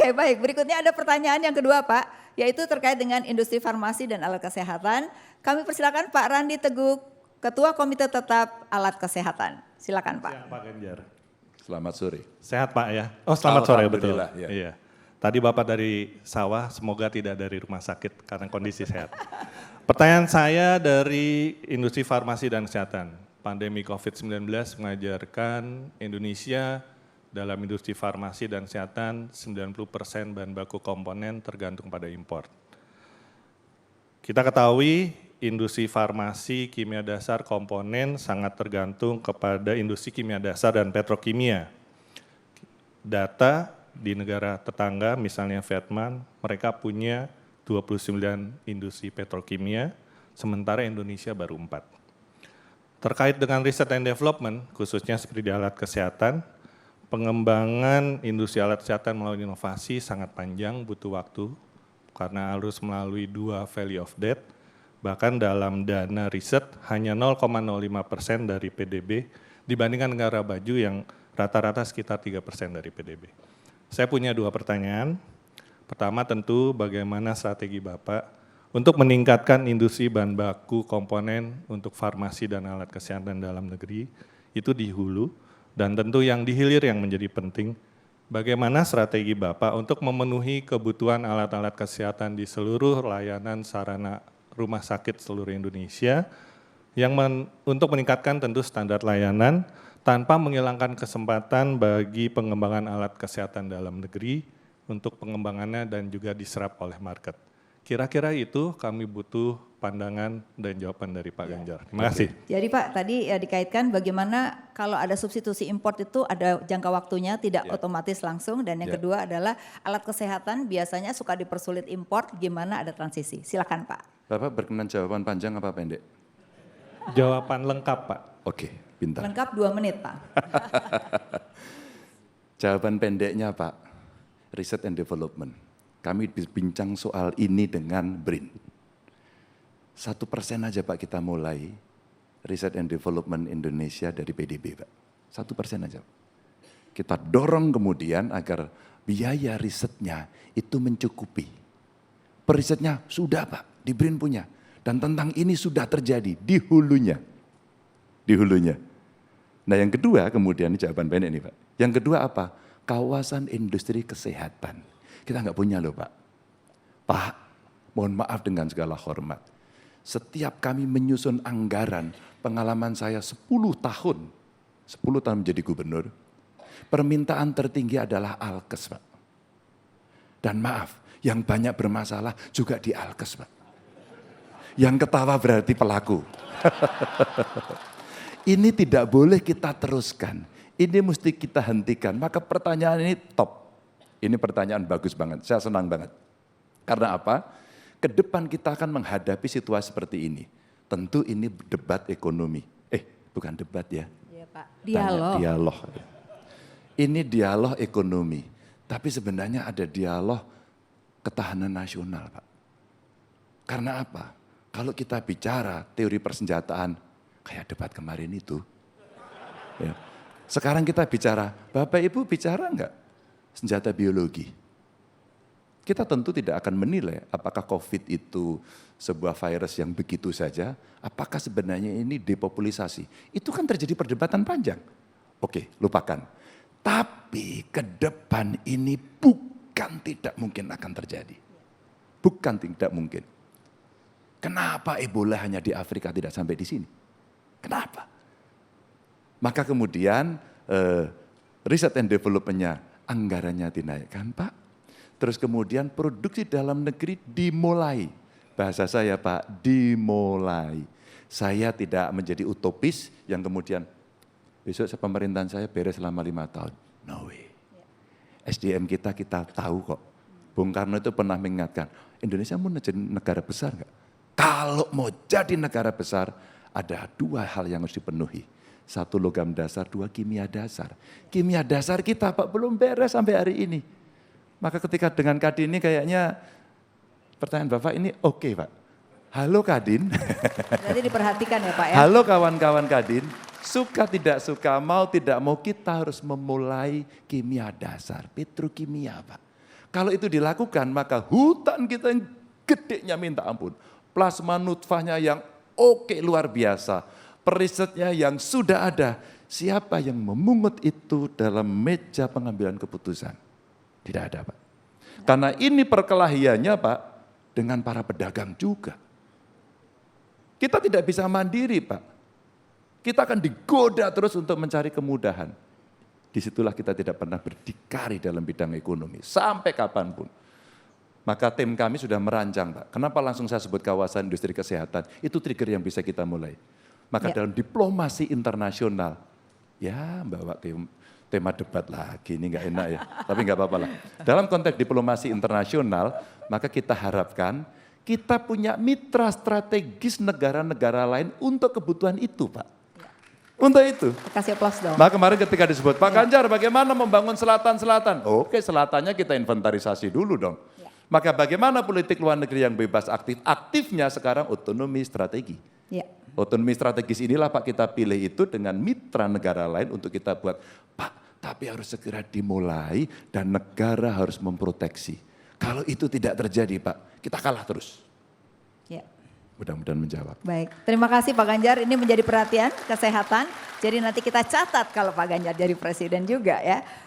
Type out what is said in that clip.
Oke, baik. Berikutnya ada pertanyaan yang kedua, Pak, yaitu terkait dengan industri farmasi dan alat kesehatan. Kami persilakan Pak Randi Teguh, Ketua Komite Tetap Alat Kesehatan. Silakan, Pak. Siap, Pak Ganjar. Selamat sore. Sehat, Pak ya? Oh, selamat sore, betul. Alhamdulillah, ya. Iya. Tadi Bapak dari sawah, semoga tidak dari rumah sakit karena kondisi sehat. Pertanyaan saya dari industri farmasi dan kesehatan. Pandemi COVID-19 mengajarkan Indonesia dalam industri farmasi dan kesehatan 90% bahan baku komponen tergantung pada impor. Kita ketahui industri farmasi, kimia dasar, komponen sangat tergantung kepada industri kimia dasar dan petrokimia. Data di negara tetangga, misalnya Vietnam, mereka punya 29 industri petrokimia, sementara Indonesia baru 4. Terkait dengan riset and development, khususnya seperti di alat kesehatan, pengembangan industri alat kesehatan melalui inovasi sangat panjang, butuh waktu, karena harus melalui 2 Valley of Death, bahkan dalam dana riset hanya 0,05% dari PDB, dibandingkan negara maju yang rata-rata sekitar 3% dari PDB. Saya punya 2 pertanyaan. Pertama tentu bagaimana strategi Bapak untuk meningkatkan industri bahan baku komponen untuk farmasi dan alat kesehatan dalam negeri, itu di hulu, dan tentu yang di hilir yang menjadi penting. Bagaimana strategi Bapak untuk memenuhi kebutuhan alat-alat kesehatan di seluruh layanan sarana rumah sakit seluruh Indonesia, yang untuk meningkatkan tentu standar layanan, tanpa menghilangkan kesempatan bagi pengembangan alat kesehatan dalam negeri untuk pengembangannya dan juga diserap oleh market. Kira-kira itu kami butuh pandangan dan jawaban dari Pak Ganjar. Terima kasih. Jadi Pak, tadi ya dikaitkan bagaimana kalau ada substitusi import itu ada jangka waktunya, tidak otomatis langsung. Dan yang kedua adalah alat kesehatan biasanya suka dipersulit import, gimana ada transisi. Silakan Pak. Bapak berkenan jawaban panjang apa pendek? Jawaban lengkap Pak. Oke, pintar. Lengkap 2 menit Pak. Jawaban pendeknya Pak, Research and Development. Kami bincang soal ini dengan BRIN. 1% aja Pak kita mulai Research and Development Indonesia dari PDB Pak. 1% aja. Kita dorong kemudian agar biaya risetnya itu mencukupi. Perisetnya sudah Pak, di BRIN punya. Dan tentang ini sudah terjadi di hulunya. Di hulunya. Nah yang kedua kemudian ini jawaban pendek nih Pak. Yang kedua apa? Kawasan industri kesehatan. Kita nggak punya loh Pak. Pak, mohon maaf dengan segala hormat. Setiap kami menyusun anggaran, pengalaman saya 10 tahun menjadi gubernur, permintaan tertinggi adalah Alkes Pak. Dan maaf, yang banyak bermasalah juga di Alkes Pak. Yang ketawa berarti pelaku. Ini tidak boleh kita teruskan. Ini mesti kita hentikan. Maka pertanyaan ini top. Ini pertanyaan bagus banget. Saya senang banget. Karena apa? Ke depan kita akan menghadapi situasi seperti ini. Tentu ini debat ekonomi. Bukan debat ya. Iya Pak. Dialog. Dialog. Ini dialog ekonomi. Tapi sebenarnya ada dialog ketahanan nasional Pak. Karena apa? Kalau kita bicara teori persenjataan, kayak debat kemarin itu. Ya. Sekarang kita bicara, Bapak Ibu bicara enggak senjata biologi? Kita tentu tidak akan menilai apakah COVID itu sebuah virus yang begitu saja, apakah sebenarnya ini depopulisasi. Itu kan terjadi perdebatan panjang. Oke, lupakan. Tapi ke depan ini bukan tidak mungkin akan terjadi. Bukan tidak mungkin. Kenapa Ebola hanya di Afrika tidak sampai di sini? Kenapa? Maka kemudian riset and development-nya anggarannya dinaikkan Pak. Terus kemudian produksi dalam negeri dimulai. Bahasa saya Pak, dimulai. Saya tidak menjadi utopis yang kemudian besok pemerintahan saya beres selama 5 tahun. No way. SDM kita tahu kok. Bung Karno itu pernah mengingatkan, Indonesia mau jadi negara besar enggak? Kalau mau jadi negara besar, ada 2 hal yang harus dipenuhi. 1 logam dasar, 2 kimia dasar. Kimia dasar kita Pak belum beres sampai hari ini. Maka ketika dengan Kadin ini kayaknya pertanyaan Bapak ini oke Pak. Halo Kadin. Berarti diperhatikan ya Pak ya. Halo kawan-kawan Kadin. Suka tidak suka, mau tidak mau kita harus memulai kimia dasar, petrokimia Pak. Kalau itu dilakukan, maka hutan kita yang gedenya minta ampun. Plasma nutfahnya yang oke luar biasa. Perisetnya yang sudah ada. Siapa yang memungut itu dalam meja pengambilan keputusan? Tidak ada, Pak. Karena ini perkelahiannya, Pak, dengan para pedagang juga. Kita tidak bisa mandiri, Pak. Kita akan digoda terus untuk mencari kemudahan. Disitulah kita tidak pernah berdikari dalam bidang ekonomi, sampai kapanpun. Maka tim kami sudah merancang, Pak. Kenapa langsung saya sebut kawasan industri kesehatan? Itu trigger yang bisa kita mulai. Maka dalam diplomasi internasional, ya bawa tema debat lagi, ini nggak enak ya, tapi nggak apa-apa lah. Dalam konteks diplomasi internasional, maka kita harapkan kita punya mitra strategis negara-negara lain untuk kebutuhan itu, Pak. Untuk itu. Kasih aplaus dong. Nah kemarin ketika disebut, Pak Ganjar bagaimana membangun selatan-selatan? Oke, selatannya kita inventarisasi dulu dong. Maka bagaimana politik luar negeri yang bebas aktif? Aktifnya sekarang otonomi strategi. Ya. Otonomi strategis inilah Pak kita pilih itu dengan mitra negara lain untuk kita buat. Pak, tapi harus segera dimulai dan negara harus memproteksi. Kalau itu tidak terjadi Pak, kita kalah terus. Ya. Mudah-mudahan menjawab. Baik, terima kasih Pak Ganjar. Ini menjadi perhatian kesehatan. Jadi nanti kita catat kalau Pak Ganjar jadi presiden juga ya.